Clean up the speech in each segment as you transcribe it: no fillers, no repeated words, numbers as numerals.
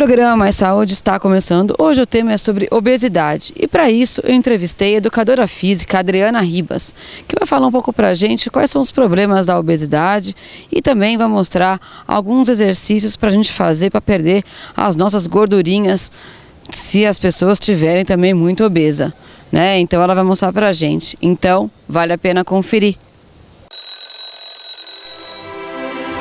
programa Mais Saúde está começando. Hoje o tema é sobre obesidade e para isso eu entrevistei a educadora física Adriana Ribas, que vai falar um pouco para a gente quais são os problemas da obesidade e também vai mostrar alguns exercícios para a gente fazer para perder as nossas gordurinhas se as pessoas estiverem também muito obesas, né? Então ela vai mostrar para a gente. Então vale a pena conferir.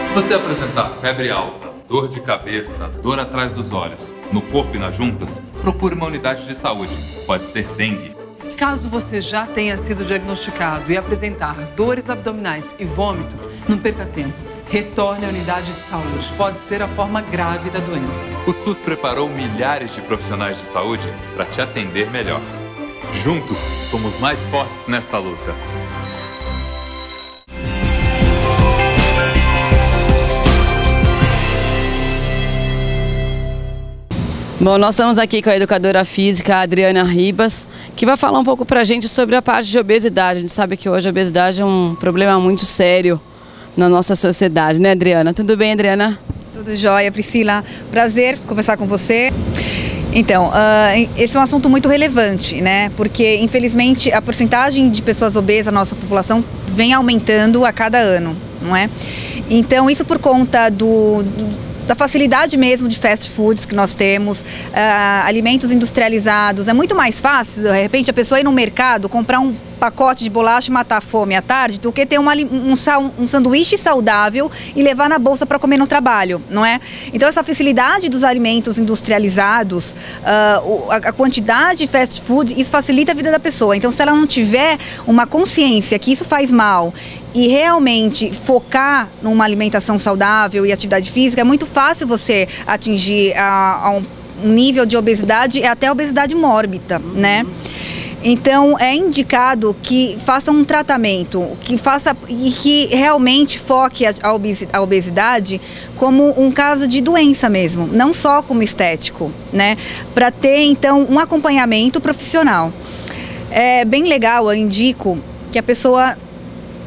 Se você apresentar febre alta, dor de cabeça, dor atrás dos olhos, no corpo e nas juntas, procure uma unidade de saúde. Pode ser dengue. Caso você já tenha sido diagnosticado e apresentar dores abdominais e vômito, não perca tempo. Retorne à unidade de saúde. Pode ser a forma grave da doença. O SUS preparou milhares de profissionais de saúde para te atender melhor. Juntos, somos mais fortes nesta luta. Bom, nós estamos aqui com a educadora física Adriana Ribas, que vai falar um pouco pra gente sobre a parte de obesidade. A gente sabe que hoje a obesidade é um problema muito sério na nossa sociedade, né, Adriana? Tudo bem, Adriana? Tudo jóia, Priscila. Prazer conversar com você. Então, esse é um assunto muito relevante, né? Porque, infelizmente, a porcentagem de pessoas obesas na nossa população vem aumentando a cada ano, não é? Então, isso por conta da facilidade mesmo de fast foods que nós temos, alimentos industrializados. É muito mais fácil, de repente, a pessoa ir no mercado, comprar um pacote de bolacha e matar a fome à tarde, do que ter um sanduíche saudável e levar na bolsa para comer no trabalho, não é? Então, essa facilidade dos alimentos industrializados, a quantidade de fast food, isso facilita a vida da pessoa. Então, se ela não tiver uma consciência que isso faz mal e realmente focar numa alimentação saudável e atividade física, é muito fácil você atingir um nível de obesidade e até obesidade mórbida, né? Então, é indicado que faça um tratamento, que realmente foque a obesidade como um caso de doença mesmo, não só como estético, né? Para ter, então, um acompanhamento profissional. É bem legal, eu indico que a pessoa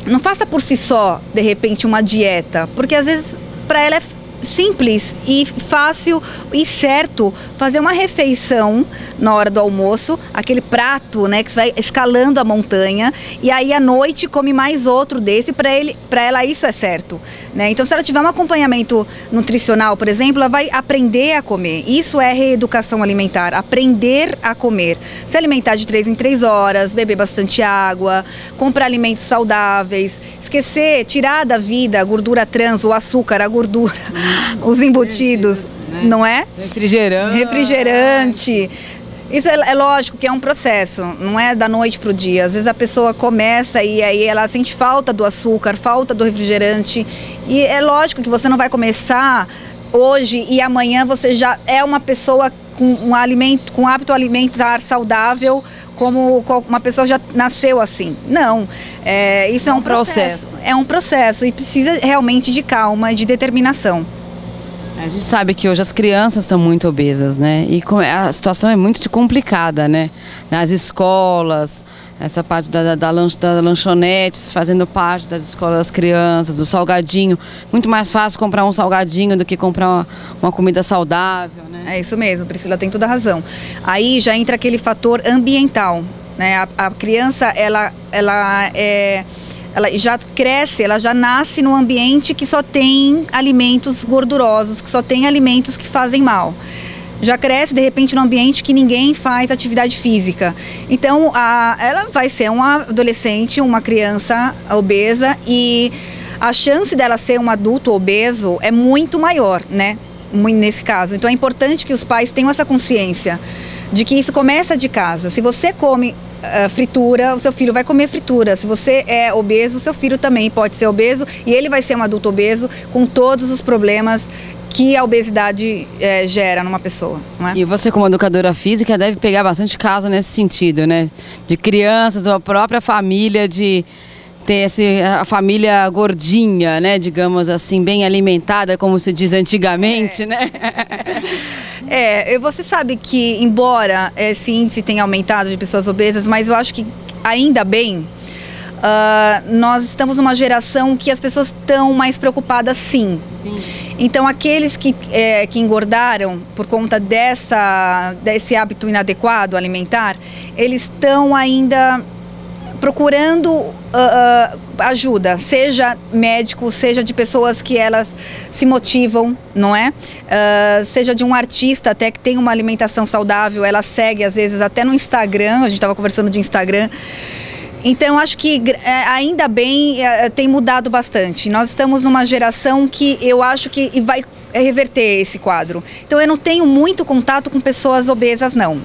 não faça por si só, de repente, uma dieta, porque às vezes para ela é simples e fácil e certo fazer uma refeição na hora do almoço, aquele prato, né, que vai escalando a montanha, e aí à noite come mais outro desse, para ela isso é certo, né? Então, se ela tiver um acompanhamento nutricional, por exemplo, ela vai aprender a comer. Isso é reeducação alimentar, aprender a comer, se alimentar de 3 em 3 horas, beber bastante água, comprar alimentos saudáveis, tirar da vida a gordura trans, o açúcar, a gordura, os embutidos, né? Não é? Refrigerante. Isso é lógico que é um processo, não é da noite para o dia. Às vezes a pessoa começa e aí ela sente falta do açúcar, falta do refrigerante. E é lógico que você não vai começar hoje e amanhã você já é uma pessoa com hábito alimentar saudável, como uma pessoa já nasceu assim. Não, isso é um processo. É um processo e precisa realmente de calma e de determinação. A gente sabe que hoje as crianças estão muito obesas, né? E a situação é muito complicada, né? Nas escolas, essa parte da lanchonetes fazendo parte das escolas das crianças, do salgadinho. Muito mais fácil comprar um salgadinho do que comprar uma comida saudável, né? É isso mesmo, Priscila tem toda a razão. Aí já entra aquele fator ambiental, né? A criança, ela já cresce, ela já nasce num ambiente que só tem alimentos gordurosos, que só tem alimentos que fazem mal. Já cresce, de repente, num ambiente que ninguém faz atividade física. Então, ela vai ser uma adolescente, uma criança obesa, e a chance dela ser um adulto obeso é muito maior, né? Nesse caso. Então, é importante que os pais tenham essa consciência de que isso começa de casa. Se você come fritura, o seu filho vai comer fritura. Se você é obeso, o seu filho também pode ser obeso e ele vai ser um adulto obeso com todos os problemas que a obesidade gera numa pessoa, não é? E você, como educadora física, deve pegar bastante caso nesse sentido, né? De crianças ou a própria família, de ter a família gordinha, né? Digamos assim, bem alimentada, como se diz antigamente, né? Você sabe que, embora esse índice tenha aumentado de pessoas obesas, mas eu acho que ainda bem, nós estamos numa geração que as pessoas estão mais preocupadas, sim. Então, aqueles que engordaram por conta desse hábito inadequado alimentar, eles estão ainda procurando ajuda, seja médico, seja de pessoas que elas se motivam, não é? Seja de um artista até que tem uma alimentação saudável, ela segue às vezes até no Instagram, a gente estava conversando de Instagram. Então, acho que ainda bem tem mudado bastante. Nós estamos numa geração que eu acho que vai reverter esse quadro. Então, eu não tenho muito contato com pessoas obesas, não.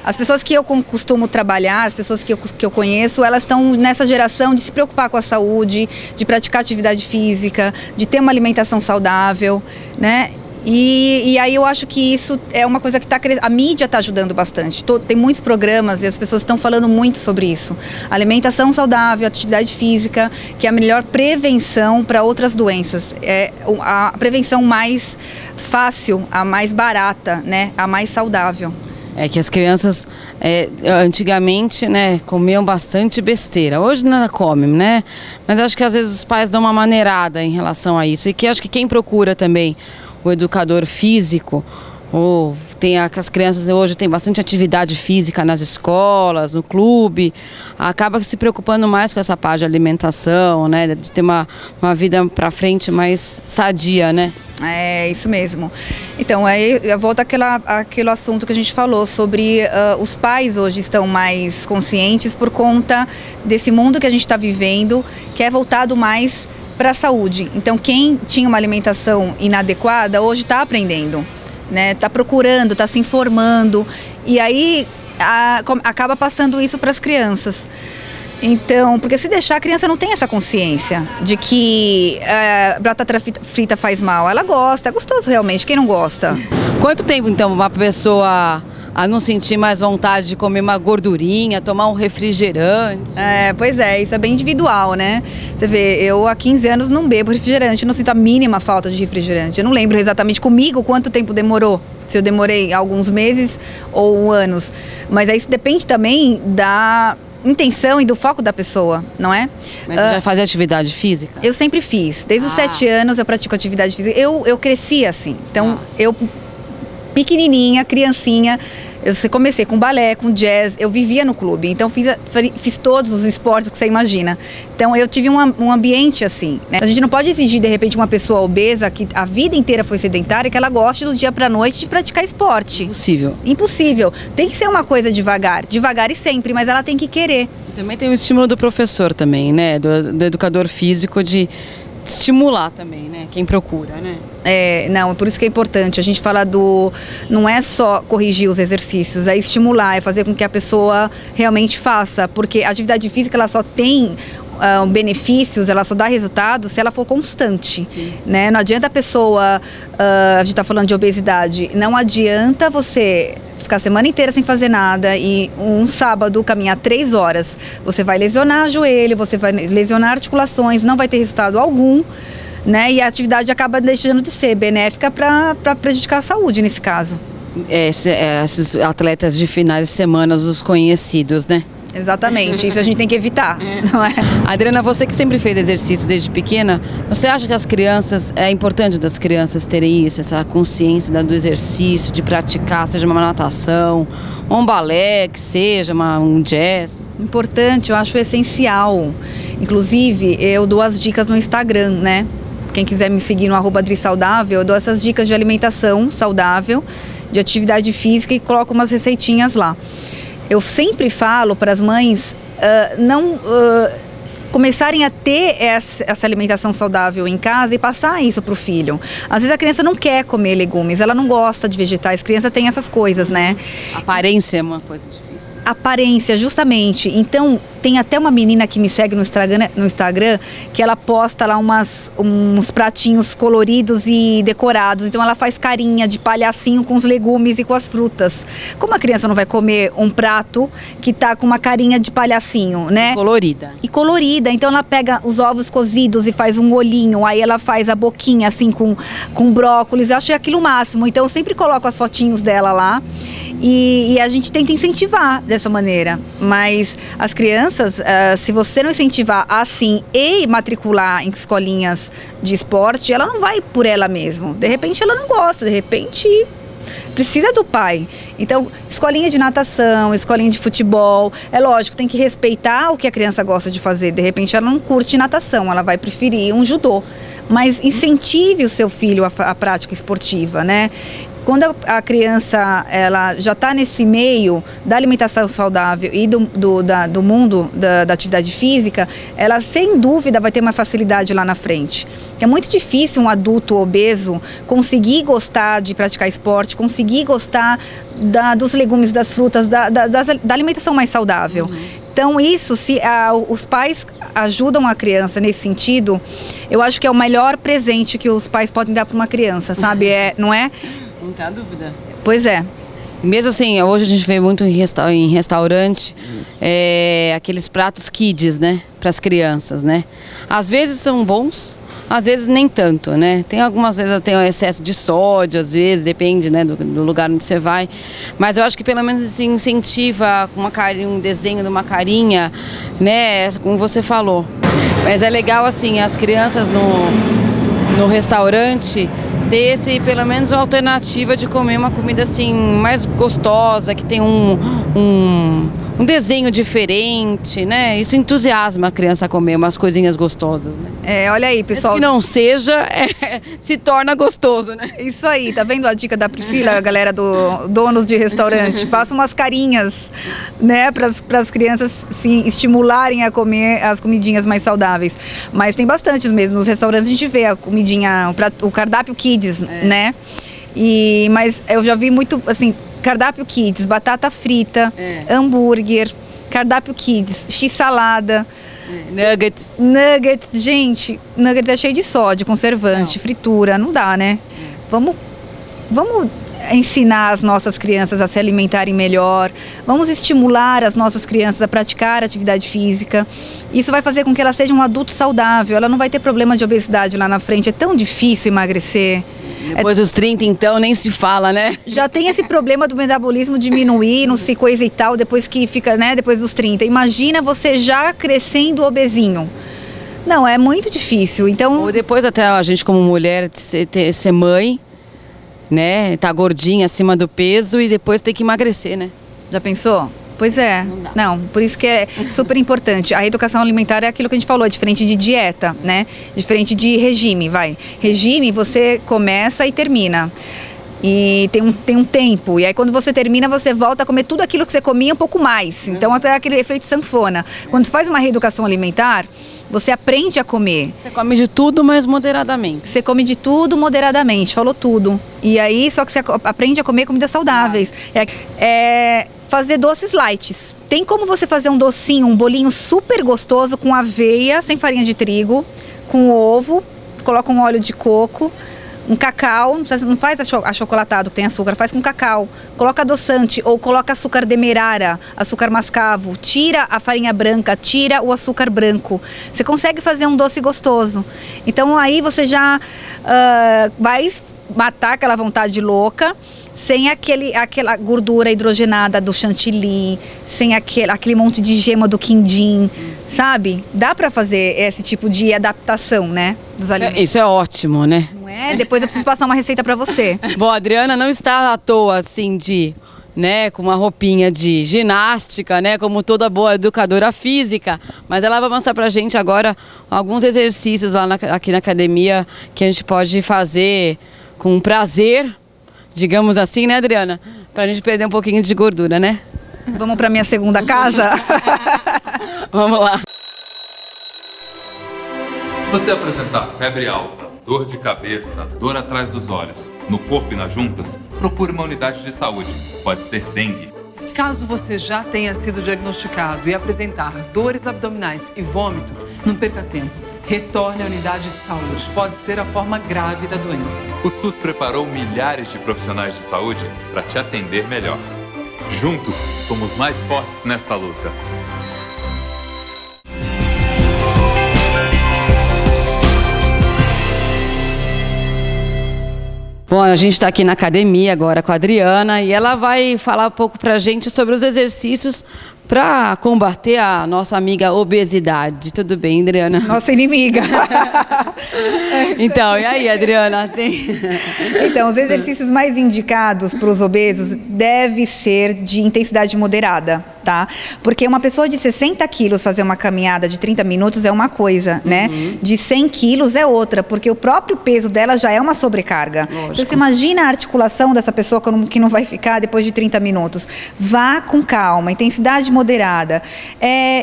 As pessoas que eu costumo trabalhar, as pessoas que eu conheço, elas estão nessa geração de se preocupar com a saúde, de praticar atividade física, de ter uma alimentação saudável, né? E aí eu acho que isso é uma coisa que a mídia está ajudando bastante. Tem muitos programas e as pessoas estão falando muito sobre isso. Alimentação saudável, atividade física, que é a melhor prevenção para outras doenças. É a prevenção mais fácil, a mais barata, né? A mais saudável. É que as crianças antigamente, né, comiam bastante besteira. Hoje nada comem, né? Mas acho que às vezes os pais dão uma maneirada em relação a isso. E que acho que quem procura também o educador físico, ou as crianças hoje têm bastante atividade física nas escolas, no clube, acaba se preocupando mais com essa parte de alimentação, né, de ter uma vida para frente mais sadia, né? É isso mesmo. Então, aí volta àquele assunto que a gente falou sobre os pais hoje estão mais conscientes por conta desse mundo que a gente está vivendo, que é voltado mais para a saúde. Então, quem tinha uma alimentação inadequada hoje está aprendendo, né? Está procurando, está se informando e aí acaba passando isso para as crianças. Então, porque se deixar, a criança não tem essa consciência de que batata frita faz mal. Ela gosta, é gostoso realmente, quem não gosta? Quanto tempo, então, uma pessoa a não sentir mais vontade de comer uma gordurinha, tomar um refrigerante? Pois é, isso é bem individual, né? Você vê, eu há 15 anos não bebo refrigerante, não sinto a mínima falta de refrigerante. Eu não lembro exatamente comigo quanto tempo demorou. Se eu demorei alguns meses ou anos. Mas isso depende também da intenção e do foco da pessoa, não é? Mas você já fazia atividade física? Eu sempre fiz. Desde os 7 anos eu pratico atividade física. Eu cresci assim. Então, eu pequenininha, criancinha, eu comecei com balé, com jazz, eu vivia no clube, então fiz todos os esportes que você imagina. Então eu tive um ambiente assim, né? A gente não pode exigir de repente uma pessoa obesa que a vida inteira foi sedentária, que ela goste do dia pra noite de praticar esporte. Impossível. Impossível. Tem que ser uma coisa devagar e sempre, mas ela tem que querer. Também tem o estímulo do professor também, né? Do educador físico de estimular também, né? Quem procura, né? Não, é por isso que é importante. A gente fala não é só corrigir os exercícios, é estimular, é fazer com que a pessoa realmente faça, porque a atividade física ela só tem benefícios, ela só dá resultado se ela for constante, né? Não adianta a pessoa, a gente está falando de obesidade, não adianta você ficar a semana inteira sem fazer nada e um sábado caminhar 3 horas. Você vai lesionar joelho, você vai lesionar articulações, não vai ter resultado algum, né? E a atividade acaba deixando de ser benéfica para prejudicar a saúde nesse caso. Esses atletas de finais de semana, os conhecidos, né? Exatamente, isso a gente tem que evitar, não é? Adriana, você que sempre fez exercício desde pequena, você acha que é importante das crianças terem isso, essa consciência do exercício, de praticar, seja uma natação, um balé, que seja um jazz? Importante, eu acho essencial. Inclusive, eu dou as dicas no Instagram, né? Quem quiser me seguir no @DriSaudável, eu dou essas dicas de alimentação saudável, de atividade física e coloco umas receitinhas lá. Eu sempre falo para as mães começarem a ter essa alimentação saudável em casa e passar isso para o filho. Às vezes a criança não quer comer legumes, ela não gosta de vegetais, criança tem essas coisas, né? Aparência é uma coisa difícil. Aparência, justamente. Então, tem até uma menina que me segue no Instagram que ela posta lá uns pratinhos coloridos e decorados. Então, ela faz carinha de palhacinho com os legumes e com as frutas. Como a criança não vai comer um prato que tá com uma carinha de palhacinho, né? E colorida. Então, ela pega os ovos cozidos e faz um olhinho. Aí, ela faz a boquinha, assim, com brócolis. Eu acho aquilo o máximo. Então, eu sempre coloco as fotinhos dela lá. E a gente tenta incentivar dessa maneira, mas as crianças, se você não incentivar assim e matricular em escolinhas de esporte, ela não vai por ela mesma. De repente ela não gosta, de repente precisa do pai. Então, escolinha de natação, escolinha de futebol, é lógico, tem que respeitar o que a criança gosta de fazer. De repente ela não curte natação, ela vai preferir um judô. Mas incentive o seu filho à prática esportiva, né? Quando a criança ela já está nesse meio da alimentação saudável e do mundo da atividade física, ela sem dúvida vai ter uma facilidade lá na frente. É muito difícil um adulto obeso conseguir gostar de praticar esporte, conseguir gostar dos legumes, das frutas, da alimentação mais saudável. Então isso, se os pais ajudam a criança nesse sentido, eu acho que é o melhor presente que os pais podem dar para uma criança, sabe? Não é? Não tem dúvida. Pois é. Mesmo assim, hoje a gente vê muito em restaurante aqueles pratos kids, né? Para as crianças, né? Às vezes são bons, às vezes nem tanto, né? Tem algumas vezes tem um excesso de sódio, às vezes, depende, né, do lugar onde você vai. Mas eu acho que pelo menos assim, incentiva com um desenho de uma carinha, né? Como você falou. Mas é legal assim, as crianças no restaurante ter pelo menos uma alternativa de comer uma comida assim mais gostosa, que tem um desenho diferente, né? Isso entusiasma a criança a comer umas coisinhas gostosas, né? Olha aí, pessoal. Mas que não seja, se torna gostoso, né? Isso aí, tá vendo a dica da Priscila, a galera do donos de restaurante? Faça umas carinhas, né, para as crianças se estimularem a comer as comidinhas mais saudáveis. Mas tem bastante mesmo, nos restaurantes a gente vê a comidinha, o cardápio kids, né? Mas eu já vi muito, assim, cardápio kids, batata frita, hambúrguer, cardápio kids, x-salada, nuggets, gente, nuggets é cheio de sódio, conservante, fritura, não dá, né? Vamos ensinar as nossas crianças a se alimentarem melhor, vamos estimular as nossas crianças a praticar atividade física. Isso vai fazer com que ela seja um adulto saudável, ela não vai ter problema de obesidade lá na frente, é tão difícil emagrecer. Depois dos 30, então, nem se fala, né? Já tem esse problema do metabolismo diminuir, não sei coisa e tal, depois que fica, né, depois dos 30. Imagina você já crescendo obesinho. Não, é muito difícil, então... Ou depois até a gente como mulher ser mãe, né, tá gordinha, acima do peso e depois ter que emagrecer, né? Já pensou? Pois é, não, por isso que é super importante. A reeducação alimentar é aquilo que a gente falou, é diferente de dieta, né? Diferente de regime, Regime você começa e termina. E tem um tempo, e aí quando você termina, você volta a comer tudo aquilo que você comia um pouco mais. Então até aquele efeito sanfona. Quando você faz uma reeducação alimentar, você aprende a comer. Você come de tudo, mas moderadamente. Você come de tudo moderadamente, falou tudo. E aí, só que você aprende a comer comidas saudáveis. Fazer doces light. Tem como você fazer um docinho, um bolinho super gostoso com aveia, sem farinha de trigo, com ovo, coloca um óleo de coco, um cacau, não faz achocolatado que tem açúcar, faz com cacau, coloca adoçante ou coloca açúcar demerara, açúcar mascavo, tira a farinha branca, tira o açúcar branco. Você consegue fazer um doce gostoso. Então aí você já vai matar aquela vontade louca, sem aquela gordura hidrogenada do chantilly, sem aquele monte de gema do quindim, sabe? Dá pra fazer esse tipo de adaptação, né, dos alimentos. Isso é ótimo, né? Não é? Depois eu preciso passar uma receita pra você. Bom, a Adriana não está à toa, assim, né, com uma roupinha de ginástica, né, como toda boa educadora física, mas ela vai mostrar pra gente agora alguns exercícios lá aqui na academia que a gente pode fazer com prazer, digamos assim, né, Adriana? Pra gente perder um pouquinho de gordura, né? Vamos pra minha segunda casa? Vamos lá. Se você apresentar febre alta, dor de cabeça, dor atrás dos olhos, no corpo e nas juntas, procure uma unidade de saúde. Pode ser dengue. Caso você já tenha sido diagnosticado e apresentar dores abdominais e vômito, não perca tempo. Retorne à unidade de saúde. Pode ser a forma grave da doença. O SUS preparou milhares de profissionais de saúde para te atender melhor. Juntos, somos mais fortes nesta luta. Bom, a gente está aqui na academia agora com a Adriana e ela vai falar um pouco para a gente sobre os exercícios para combater a nossa amiga obesidade. Tudo bem, Adriana? Nossa inimiga. Então, e aí, Adriana? Então, os exercícios mais indicados para os obesos deve ser de intensidade moderada, tá? Porque uma pessoa de 60 quilos fazer uma caminhada de 30 minutos é uma coisa, né? De 100 quilos é outra, porque o próprio peso dela já é uma sobrecarga. Lógico. Então, você imagina a articulação dessa pessoa que não vai ficar depois de 30 minutos. Vá com calma, intensidade moderada.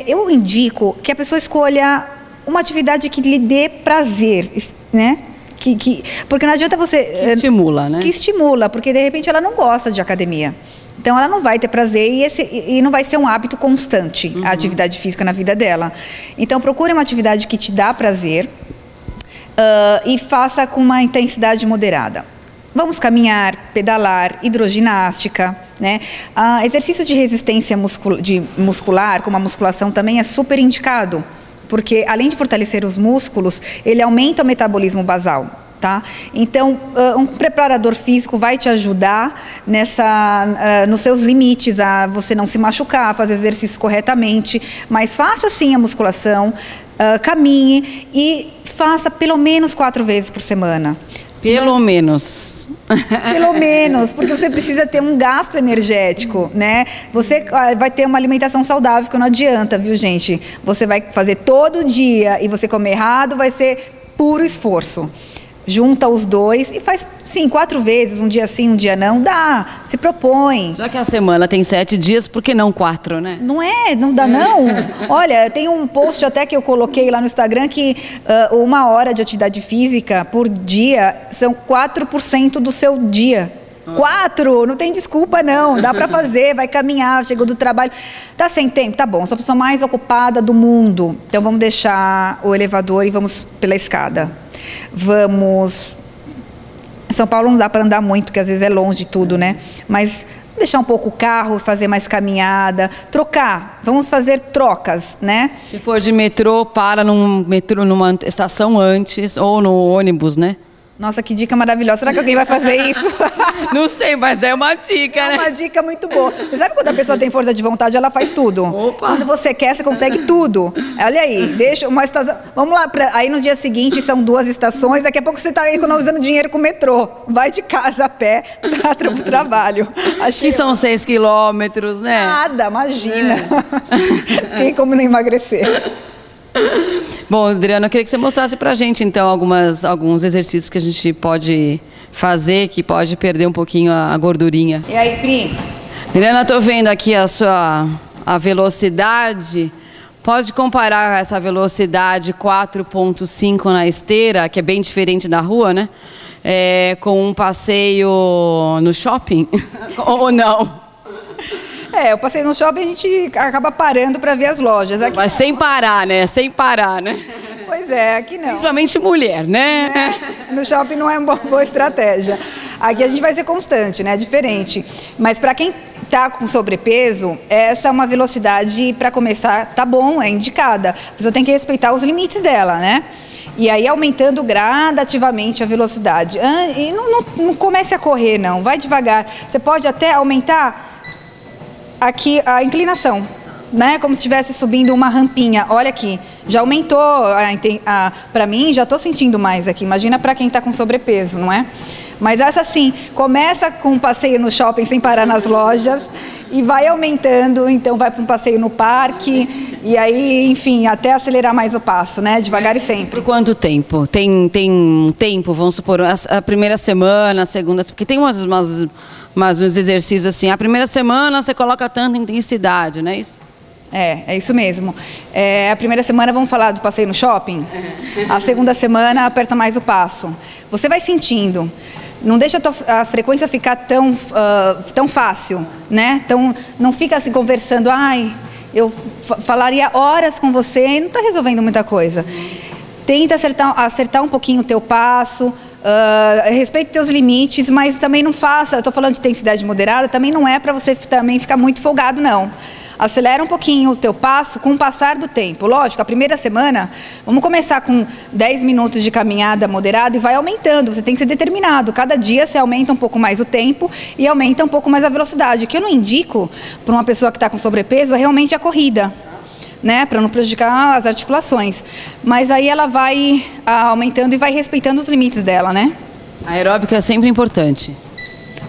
Eu indico que a pessoa escolha uma atividade que lhe dê prazer, né? Porque não adianta você... Que estimula, né? Que estimula, porque de repente ela não gosta de academia. Então ela não vai ter prazer e não vai ser um hábito constante, a atividade física na vida dela. Então procure uma atividade que te dá prazer e faça com uma intensidade moderada. Vamos caminhar, pedalar, hidroginástica, né? Exercício de resistência muscular, como a musculação, também é super indicado, porque além de fortalecer os músculos, ele aumenta o metabolismo basal, tá? Então, um preparador físico vai te ajudar nos seus limites, a você não se machucar, fazer exercício corretamente, mas faça sim a musculação, caminhe e faça pelo menos 4 vezes por semana. Pelo menos. Pelo menos, porque você precisa ter um gasto energético, né? Você vai ter uma alimentação saudável, que não adianta, viu, gente? Você vai fazer todo dia e você comer errado, vai ser puro esforço. Junta os dois e faz, sim, 4 vezes, um dia sim, um dia não, dá, se propõe. Já que a semana tem 7 dias, por que não 4, né? Não dá não. Olha, tem um post até que eu coloquei lá no Instagram que 1 hora de atividade física por dia são 4% do seu dia. 4, não tem desculpa não, dá pra fazer, vai caminhar, chegou do trabalho, tá sem tempo, tá bom, sou a pessoa mais ocupada do mundo, então vamos deixar o elevador e vamos pela escada. Vamos... Em São Paulo não dá para andar muito, porque às vezes é longe de tudo, né? Mas deixar um pouco o carro, fazer mais caminhada, trocar. Vamos fazer trocas, né? Se for de metrô, para numa estação antes, ou no ônibus, né? Nossa, que dica maravilhosa. Será que alguém vai fazer isso? Não sei, mas é uma dica, né? É uma dica muito boa. Você sabe quando a pessoa tem força de vontade, ela faz tudo? Opa! Quando você quer, você consegue tudo. Olha aí, deixa uma estação... Vamos lá, aí no dia seguinte são 2 estações, daqui a pouco você está economizando dinheiro com o metrô. Vai de casa a pé para o trabalho. Que são 6 quilômetros, né? Nada, imagina. Tem como não emagrecer. Bom, Adriana, eu queria que você mostrasse pra gente, então, alguns exercícios que a gente pode fazer, que pode perder um pouquinho a gordurinha. E aí, Pri? Adriana, tô vendo aqui a velocidade. Pode comparar essa velocidade 4.5 na esteira, que é bem diferente da rua, né? Com um passeio no shopping? Ou não? Eu passei no shopping, a gente acaba parando para ver as lojas. Aqui mas sem parar, né? Sem parar, né? Pois é, aqui não. Principalmente mulher, né? No shopping não é uma boa estratégia. Aqui a gente vai ser constante, né? Diferente. Mas para quem está com sobrepeso, essa é uma velocidade, para começar, tá bom, é indicada. A pessoa tem que respeitar os limites dela, né? E aí aumentando gradativamente a velocidade. E não comece a correr, não. Vai devagar. Você pode até aumentar aqui a inclinação, né? Como se estivesse subindo uma rampinha. Olha aqui, já aumentou, para mim já estou sentindo mais aqui. Imagina para quem está com sobrepeso, não é? Mas essa sim, começa com um passeio no shopping sem parar nas lojas e vai aumentando, então vai para um passeio no parque e aí, enfim, até acelerar mais o passo, né? Devagar e sempre. Por quanto tempo? Tem um tempo, vamos supor, a primeira semana, a segunda, porque tem uns exercícios assim, a primeira semana você coloca tanta intensidade, não é isso? É isso mesmo. A primeira semana vamos falar do passeio no shopping. A segunda semana aperta mais o passo. Você vai sentindo. Não deixa a frequência ficar tão fácil, né? Então, não fica assim conversando, eu falaria horas com você e não está resolvendo muita coisa. Tenta acertar um pouquinho o teu passo, respeite teus limites, mas também não faça, eu estou falando de intensidade moderada, também não é para você também ficar muito folgado, não. acelera um pouquinho o teu passo com o passar do tempo. Lógico, a primeira semana, vamos começar com 10 minutos de caminhada moderada e vai aumentando. Você tem que ser determinado. Cada dia você aumenta um pouco mais o tempo e aumenta um pouco mais a velocidade. O que eu não indico para uma pessoa que está com sobrepeso é realmente a corrida, né, para não prejudicar as articulações. Mas aí ela vai aumentando e vai respeitando os limites dela, né? A aeróbica é sempre importante.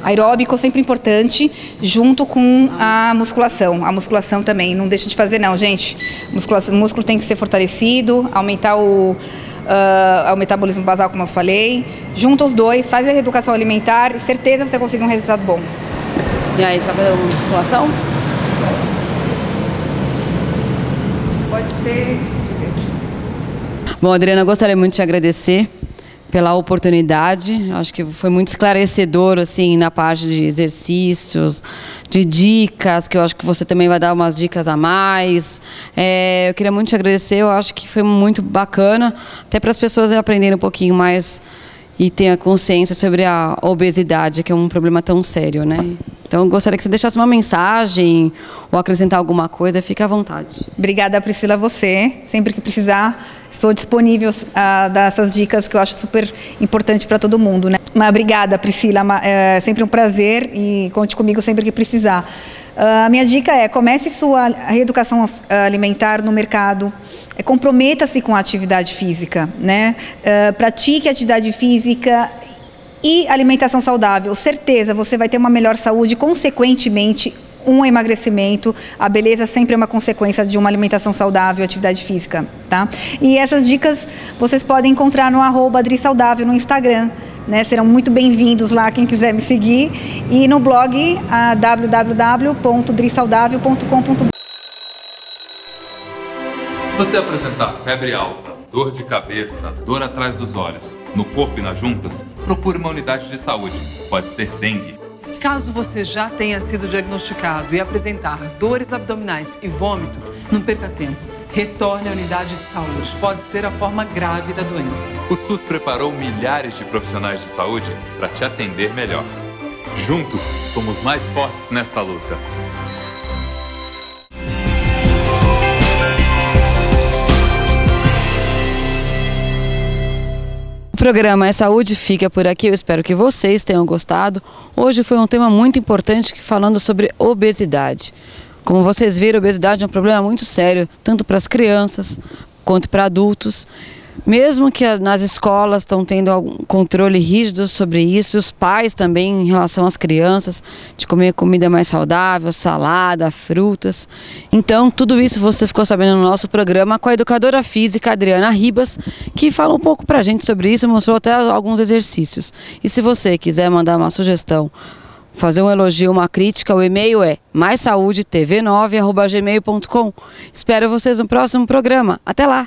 Aeróbico sempre importante, junto com a musculação. A musculação também, não deixa de fazer não, gente. O músculo tem que ser fortalecido, aumentar o metabolismo basal, como eu falei. Junta os dois, faz a reeducação alimentar e certeza você consegue um resultado bom. E aí, você vai fazer uma musculação? Pode ser... Deixa eu ver aqui. Bom, Adriana, eu gostaria muito de te agradecer pela oportunidade. Acho que foi muito esclarecedor, assim, na parte de exercícios, de dicas, que eu acho que você também vai dar umas dicas a mais. Eu queria muito te agradecer, eu acho que foi muito bacana, até para as pessoas aprenderem um pouquinho mais e tenham consciência sobre a obesidade, que é um problema tão sério, né? Então, eu gostaria que você deixasse uma mensagem ou acrescentar alguma coisa, fique à vontade. Obrigada, Priscila, a você. Sempre que precisar, estou disponível a dar essas dicas que eu acho super importante para todo mundo, né? Mas obrigada, Priscila. É sempre um prazer e conte comigo sempre que precisar. A minha dica é: comece sua reeducação alimentar no mercado, comprometa-se com a atividade física, né? Pratique atividade física e alimentação saudável. Certeza, você vai ter uma melhor saúde, consequentemente um emagrecimento. A beleza sempre é uma consequência de uma alimentação saudável e atividade física, tá? E essas dicas vocês podem encontrar no @AdriSaudável no Instagram, né? Serão muito bem-vindos lá quem quiser me seguir, e no blog www.adrisaudável.com.br. Se você apresentar febre alta, dor de cabeça, dor atrás dos olhos, no corpo e nas juntas, procure uma unidade de saúde. Pode ser dengue. Caso você já tenha sido diagnosticado e apresentar dores abdominais e vômito, não perca tempo. Retorne à unidade de saúde. Pode ser a forma grave da doença. O SUS preparou milhares de profissionais de saúde para te atender melhor. Juntos, somos mais fortes nesta luta. O programa É Saúde fica por aqui, eu espero que vocês tenham gostado. Hoje foi um tema muito importante, falando sobre obesidade. Como vocês viram, a obesidade é um problema muito sério, tanto para as crianças quanto para adultos. Mesmo que nas escolas estão tendo algum controle rígido sobre isso, os pais também em relação às crianças, de comer comida mais saudável, salada, frutas. Então, tudo isso você ficou sabendo no nosso programa com a educadora física Adriana Ribas, que fala um pouco pra gente sobre isso, mostrou até alguns exercícios. E se você quiser mandar uma sugestão, fazer um elogio, uma crítica, o e-mail é maissaudetv9@gmail.com. Espero vocês no próximo programa. Até lá!